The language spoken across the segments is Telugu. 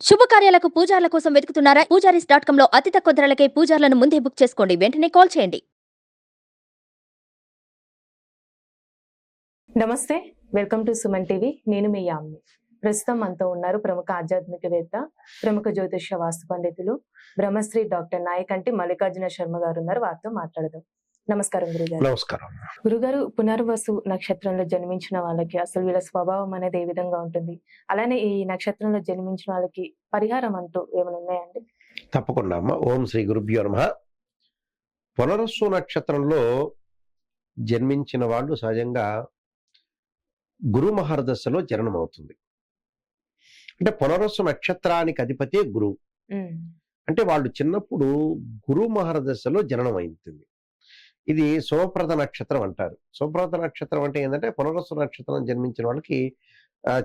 శుభకార్యాలకు పూజార్ల కోసం వెతుకుతున్నారా? పూజారీస్.com లో అతి తక్కువ ధరలకే పూజార్లను ముందే బుక్ చేసుకోండి. వెంటనే కాల్ చేయండి. నమస్తే, వెల్కమ్ టు సుమన్ టీవీ. నేను మీ యామ్ని. ప్రస్తుతం మనతో ఉన్నారు ప్రముఖ ఆధ్యాత్మికవేత్త, ప్రముఖ జ్యోతిష్య వాస్తు పండితులు, బ్రహ్మశ్రీ డాక్టర్ నాయకంటి మల్లికార్జున శర్మ గారు ఉన్నారు. వారితో మాట్లాడదాం. నమస్కారం గురుగారు. నమస్కారం. గురుగారు, పునర్వసు నక్షత్రంలో జన్మించిన వాళ్ళకి అసలు వీళ్ళ స్వభావం అనేది ఏ విధంగా ఉంటుంది? అలానే ఈ నక్షత్రంలో జన్మించిన వాళ్ళకి పరిహారం అంటూ ఏమైనా ఉన్నాయండి? తప్పకుండా అమ్మ. ఓం శ్రీ గురుభ్యో నమః. పునరస్సు నక్షత్రంలో జన్మించిన వాళ్ళు సహజంగా గురు మహర్దశలో జననం అవుతుంది. అంటే పునరస్సు నక్షత్రానికి అధిపతి గురువు. అంటే వాళ్ళు చిన్నప్పుడు గురు మహర్దశలో జననం అవుతుంది. ఇది శుభప్రద నక్షత్రం అంటారు. శుభప్రద నక్షత్రం అంటే ఏంటంటే పునరస్సు నక్షత్రం జన్మించిన వాళ్ళకి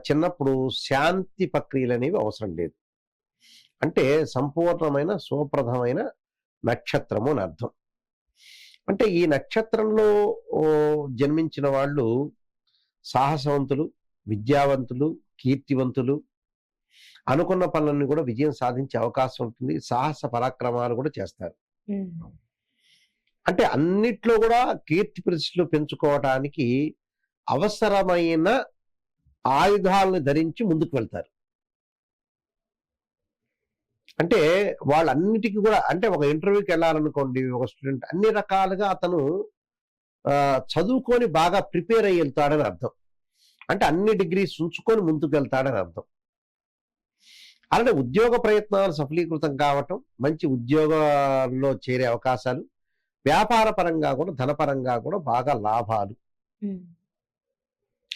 చిన్నప్పుడు శాంతి ప్రక్రియలు అనేవి అవసరం లేదు. అంటే సంపూర్ణమైన శుభప్రదమైన నక్షత్రము అని అర్థం. అంటే ఈ నక్షత్రంలో జన్మించిన వాళ్ళు సాహసవంతులు, విద్యావంతులు, కీర్తివంతులు, అనుకున్న పనులన్నీ కూడా విజయం సాధించే అవకాశం ఉంటుంది. సాహస పరాక్రమాలు కూడా చేస్తారు. అంటే అన్నిట్లో కూడా కీర్తి ప్రతిష్టలు పెంచుకోవటానికి అవసరమైన ఆయుధాలను ధరించి ముందుకు వెళ్తారు. అంటే వాళ్ళన్నిటికీ కూడా, అంటే ఒక ఇంటర్వ్యూకి వెళ్ళాలనుకోండి, ఒక స్టూడెంట్ అన్ని రకాలుగా అతను చదువుకొని బాగా ప్రిపేర్ అయ్యి వెళ్తాడని అర్థం. అంటే అన్ని డిగ్రీస్ ఉంచుకొని ముందుకు వెళ్తాడని అర్థం. అలానే ఉద్యోగ ప్రయత్నాలు సఫలీకృతం కావటం, మంచి ఉద్యోగాల్లో చేరే అవకాశాలు, వ్యాపార పరంగా కూడా ధనపరంగా కూడా బాగా లాభాలు.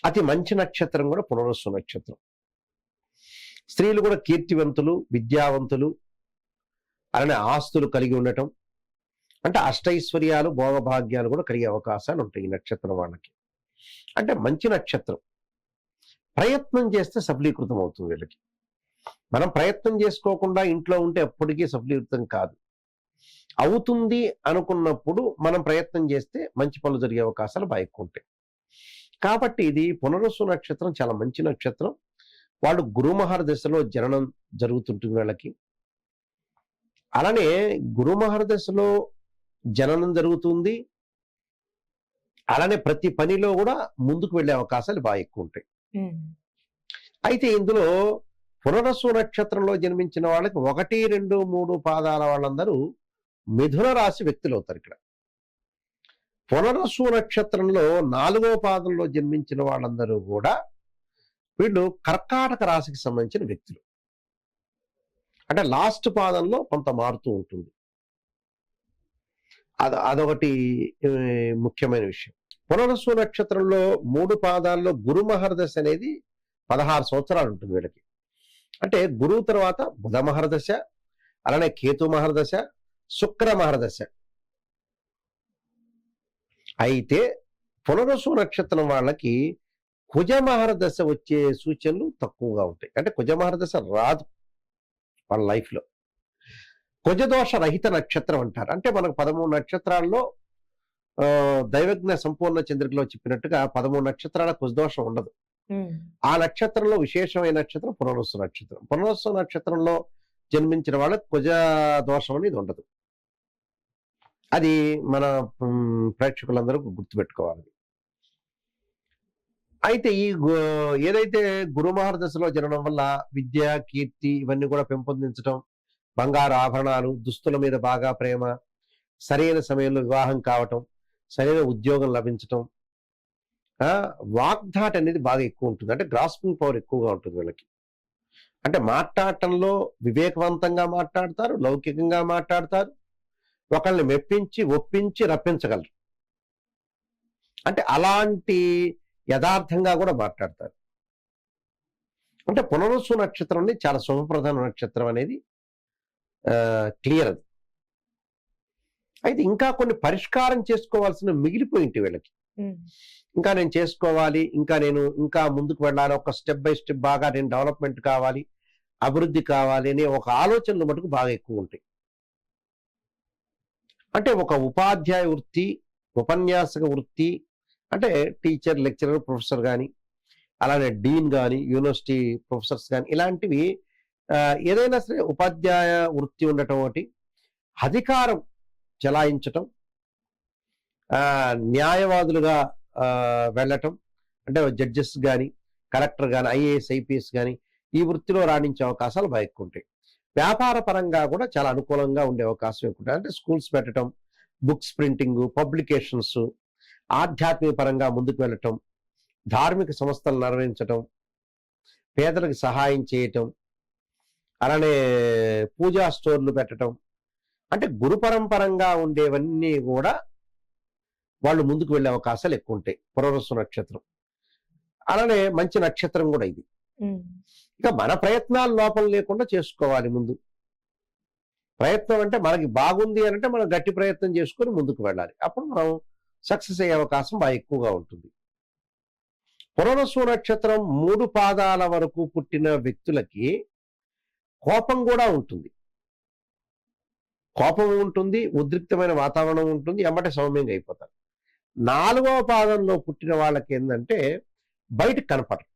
అతి మంచి నక్షత్రం కూడా పునరస్సు నక్షత్రం. స్త్రీలు కూడా కీర్తివంతులు, విద్యావంతులు, అలానే ఆస్తులు కలిగి ఉండటం, అంటే అష్టైశ్వర్యాలు, భోగభాగ్యాలు కూడా కలిగే అవకాశాలు ఉంటాయి ఈ నక్షత్రం వాళ్ళకి. అంటే మంచి నక్షత్రం. ప్రయత్నం చేస్తే సఫలీకృతం అవుతుంది వీళ్ళకి. మనం ప్రయత్నం చేసుకోకుండా ఇంట్లో ఉంటే ఎప్పటికీ సఫలీకృతం కాదు. అవుతుంది అనుకున్నప్పుడు మనం ప్రయత్నం చేస్తే మంచి పనులు జరిగే అవకాశాలు బాగా ఎక్కువ ఉంటాయి. కాబట్టి ఇది పునరస్సు నక్షత్రం చాలా మంచి నక్షత్రం. వాళ్ళు గురుమహర్ దశలో జననం జరుగుతుంటుంది వీళ్ళకి. అలానే గురుమహర్ దశలో జననం జరుగుతుంది. అలానే ప్రతి పనిలో కూడా ముందుకు వెళ్ళే అవకాశాలు బాగా ఎక్కువ ఉంటాయి. అయితే ఇందులో పునరస్సు నక్షత్రంలో జన్మించిన వాళ్ళకి 1, 2, 3 పాదాల వాళ్ళందరూ మిథున రాశి వ్యక్తులు అవుతారు. ఇక్కడ పునరస్సు నక్షత్రంలో 4వ పాదంలో జన్మించిన వాళ్ళందరూ కూడా వీళ్ళు కర్కాటక రాశికి సంబంధించిన వ్యక్తులు. అంటే లాస్ట్ పాదంలో కొంత మారుతూ ఉంటుంది. అదొకటి ముఖ్యమైన విషయం. పునరస్సు నక్షత్రంలో 3 పాదాల్లో గురు మహర్దశ అనేది 16 సంవత్సరాలు ఉంటుంది వీళ్ళకి. అంటే గురువు తర్వాత బుధ మహర్దశ, అలానే కేతు మహర్దశ, శుక్ర మహర్దశ. అయితే పునరస్సు నక్షత్రం వాళ్ళకి కుజ మహర్దశ వచ్చే సూచనలు తక్కువగా ఉంటాయి. అంటే కుజ మహర్దశ రాదు వాళ్ళ లైఫ్లో. కుజదోష రహిత నక్షత్రం అంటారు. అంటే మనకు 13 నక్షత్రాల్లో దైవజ్ఞ సంపూర్ణ చంద్రికలో చెప్పినట్టుగా 13 నక్షత్రాల కుజదోషం ఉండదు. ఆ నక్షత్రంలో విశేషమైన నక్షత్రం పునరస్సు నక్షత్రం. పునరస్సు నక్షత్రంలో జన్మించిన వాళ్ళకి కుజ దోషం అనేది ఉండదు. అది మన ప్రేక్షకులందరూ గుర్తుపెట్టుకోవాలి. అయితే ఈ ఏదైతే గురుమహర్ దశలో జరగడం వల్ల విద్య, కీర్తి ఇవన్నీ కూడా పెంపొందించడం, బంగారు ఆభరణాలు, దుస్తుల మీద బాగా ప్రేమ, సరైన సమయంలో వివాహం కావటం, సరైన ఉద్యోగం లభించటం, వాగ్ధాట్ అనేది బాగా ఎక్కువ ఉంటుంది. అంటే గ్రాస్పింగ్ పవర్ ఎక్కువగా ఉంటుంది వీళ్ళకి. అంటే మాట్లాడటంలో వివేకవంతంగా మాట్లాడతారు, లౌకికంగా మాట్లాడతారు, ఒకళ్ళని మెప్పించి ఒప్పించి రప్పించగలరు. అంటే అలాంటి యథార్థంగా కూడా మాట్లాడతారు. అంటే పునరస్సు నక్షత్రం అనేది చాలా శుభప్రధాన నక్షత్రం అనేది క్లియర్. అది అయితే ఇంకా కొన్ని పరిష్కారం చేసుకోవాల్సిన మిగిలిపోయింటి వీళ్ళకి. ఇంకా నేను చేసుకోవాలి, ఇంకా ముందుకు వెళ్ళాలి, ఒక స్టెప్ బై స్టెప్ బాగా నేను డెవలప్మెంట్ కావాలి, అభివృద్ధి కావాలి అనే ఒక ఆలోచనలు మటుకు బాగా ఎక్కువ ఉంటాయి. అంటే ఒక ఉపాధ్యాయ వృత్తి, ఉపన్యాసక వృత్తి, అంటే టీచర్, లెక్చరర్, ప్రొఫెసర్ కానీ, అలానే డీన్ కానీ, యూనివర్సిటీ ప్రొఫెసర్స్ కానీ, ఇలాంటివి ఏదైనా సరే ఉపాధ్యాయ వృత్తి ఉండటం ఒకటి, అధికారం చెలాయించటం, న్యాయవాదులుగా వెళ్ళటం, అంటే జడ్జెస్ కానీ, కలెక్టర్ కానీ, ఐఏఎస్ ఐపీఎస్ కానీ ఈ వృత్తిలో రాణించే అవకాశాలు బాగా ఎక్కువ ఉంటాయి. వ్యాపార పరంగా కూడా చాలా అనుకూలంగా ఉండే అవకాశం ఎక్కువ ఉంటుంది. అంటే స్కూల్స్ పెట్టడం, బుక్స్ ప్రింటింగ్, పబ్లికేషన్స్, ఆధ్యాత్మిక పరంగా ముందుకు వెళ్ళటం, ధార్మిక సంస్థలు నిర్వహించటం, పేదలకు సహాయం చేయటం, అలానే పూజా స్టోర్లు పెట్టడం, అంటే గురు పరంపరంగా ఉండేవన్నీ కూడా వాళ్ళు ముందుకు వెళ్ళే అవకాశాలు ఎక్కువ ఉంటాయి. పునర్వసు నక్షత్రం అలానే మంచి నక్షత్రం కూడా ఇది. ఇక మన ప్రయత్నాలు లోపం లేకుండా చేసుకోవాలి. ముందు ప్రయత్నం అంటే మనకి బాగుంది అని అంటే మనం గట్టి ప్రయత్నం చేసుకొని ముందుకు వెళ్ళాలి. అప్పుడు మనం సక్సెస్ అయ్యే అవకాశం బాగా ఎక్కువగా ఉంటుంది. పునర్వసు నక్షత్రం 3 పాదాల వరకు పుట్టిన వ్యక్తులకి కోపం కూడా ఉంటుంది. కోపం ఉంటుంది, ఉద్రిక్తమైన వాతావరణం ఉంటుంది, ఎమ్మటే సౌమ్యంగా అయిపోతారు. 4వ పాదంలో పుట్టిన వాళ్ళకి ఏంటంటే బయటకు కనపడరు.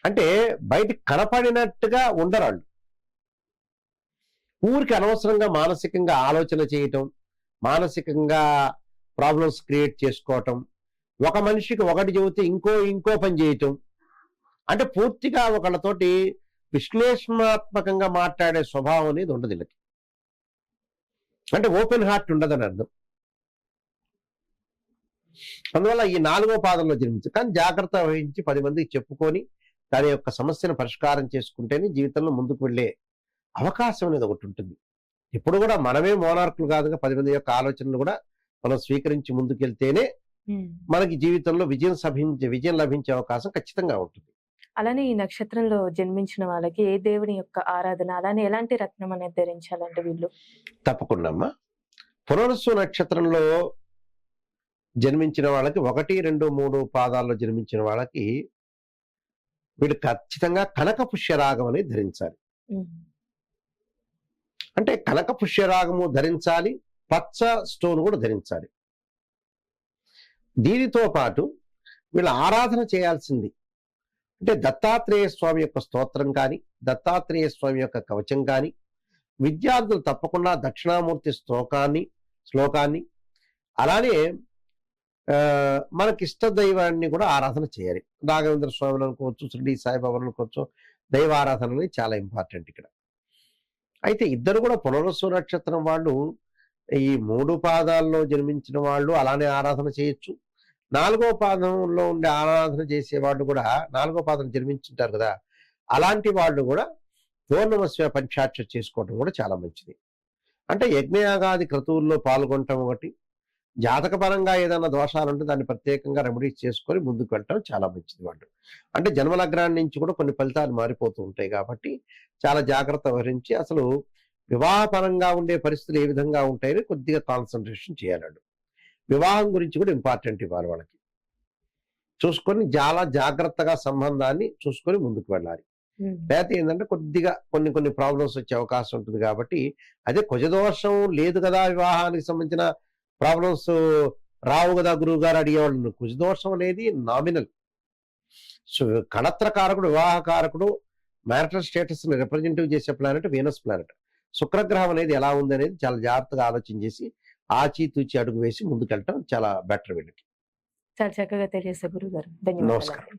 అంటే బయటకు కనపడినట్టుగా ఉండరాళ్ళు. ఊరికి అనవసరంగా మానసికంగా ఆలోచన చేయటం, మానసికంగా ప్రాబ్లమ్స్ క్రియేట్ చేసుకోవటం, ఒక మనిషికి ఒకటి చెబితే ఇంకో పని చేయటం, అంటే పూర్తిగా ఒకళ్ళతోటి విశ్లేషణాత్మకంగా మాట్లాడే స్వభావం అనేది ఉండదు వీళ్ళకి. అంటే ఓపెన్ హార్ట్ ఉండదని అర్థం. అందువల్ల ఈ 4వ పాదంలో జన్మించు, కానీ జాగ్రత్త వహించి 10 మందికి చెప్పుకొని దాని యొక్క సమస్యను పరిష్కారం చేసుకుంటేనే జీవితంలో ముందుకు వెళ్ళే అవకాశం అనేది ఒకటి ఉంటుంది. ఇప్పుడు కూడా మనమే మోనార్కులు కాదుగా, 10 మంది యొక్క ఆలోచనలు కూడా మనం స్వీకరించి ముందుకెళ్తేనే మనకి జీవితంలో విజయం లభించే అవకాశం ఖచ్చితంగా ఉంటుంది. అలానే ఈ నక్షత్రంలో జన్మించిన వాళ్ళకి ఏ దేవుని యొక్క ఆరాధన, అలానే ఎలాంటి రత్నం అనేది ధరించాలంటే వీళ్ళు? తప్పకుండా అమ్మా. పునర్వసు నక్షత్రంలో జన్మించిన వాళ్ళకి 1, 2, 3 పాదాల్లో జన్మించిన వాళ్ళకి వీళ్ళు ఖచ్చితంగా కనక పుష్యరాగం అనేది ధరించాలి. అంటే కనక పుష్యరాగము ధరించాలి, పచ్చ స్టోన్ కూడా ధరించాలి. దీనితో పాటు వీళ్ళు ఆరాధన చేయాల్సింది అంటే దత్తాత్రేయ స్వామి యొక్క స్తోత్రం కానీ, దత్తాత్రేయ స్వామి యొక్క కవచం కానీ, విద్యార్థులు తప్పకుండా దక్షిణామూర్తి శ్లోకాన్ని అలానే మనకి ఇష్ట దైవాన్ని కూడా ఆరాధన చేయాలి. రాఘవేంద్ర స్వామిని అనుకోవచ్చు, షిరిడి సాయిబాబా అనుకోవచ్చు. దైవ ఆరాధన అనేది చాలా ఇంపార్టెంట్ ఇక్కడ. అయితే ఇద్దరు కూడా పునర్వసు నక్షత్రం వాళ్ళు ఈ 3 పాదాల్లో జన్మించిన వాళ్ళు అలానే ఆరాధన చేయొచ్చు. 4వ పాదంలో ఉండే ఆరాధన చేసేవాళ్ళు కూడా 4వ పాదం జన్మించుంటారు కదా, అలాంటి వాళ్ళు కూడా పూర్ణమస్య పంచాక్షరి చేసుకోవడం కూడా చాలా మంచిది. అంటే యజ్ఞయాగాది క్రతువుల్లో పాల్గొనటం ఒకటి, జాతకపరంగా ఏదైనా దోషాలు ఉంటే దాన్ని ప్రత్యేకంగా రెమెడీస్ చేసుకొని ముందుకు వెళ్ళటం చాలా మంచిది. వాళ్ళు అంటే జన్మలగ్నాన్ని నుంచి కూడా కొన్ని ఫలితాలు మారిపోతూ ఉంటాయి కాబట్టి చాలా జాగ్రత్త వహించి అసలు వివాహపరంగా ఉండే పరిస్థితులు ఏ విధంగా ఉంటాయని కొద్దిగా కాన్సన్ట్రేషన్ చేయాలి. వివాహం గురించి కూడా ఇంపార్టెంట్ ఇవ్వాలి వాళ్ళకి. చూసుకొని చాలా జాగ్రత్తగా సంబంధాన్ని చూసుకొని ముందుకు వెళ్ళాలి. లేకపోతే ఏంటంటే కొద్దిగా కొన్ని ప్రాబ్లమ్స్ వచ్చే అవకాశం ఉంటుంది. కాబట్టి అదే కుజదోషం లేదు కదా, వివాహానికి సంబంధించిన ప్రాబ్లమ్స్ రావు కదా గురువు గారు అడిగేవాళ్ళు. కుజదోషం అనేది నామినల్. సో కళత్రకారకుడు, వివాహకారకుడు, మ్యారిటల్ స్టేటస్ ని రిప్రజెంటేటివ్ చేసే ప్లానెట్ వీనస్ ప్లానెట్. శుక్రగ్రహం అనేది ఎలా ఉంది అనేది చాలా జాగ్రత్తగా ఆలోచన చేసి ఆచితూచి అడుగు వేసి ముందుకెళ్ళటం చాలా బెటర్ వీళ్ళకి. చాలా చక్కగా తెలియజేశారు గురువు గారు. ధన్యవాదాలు. నమస్కారం.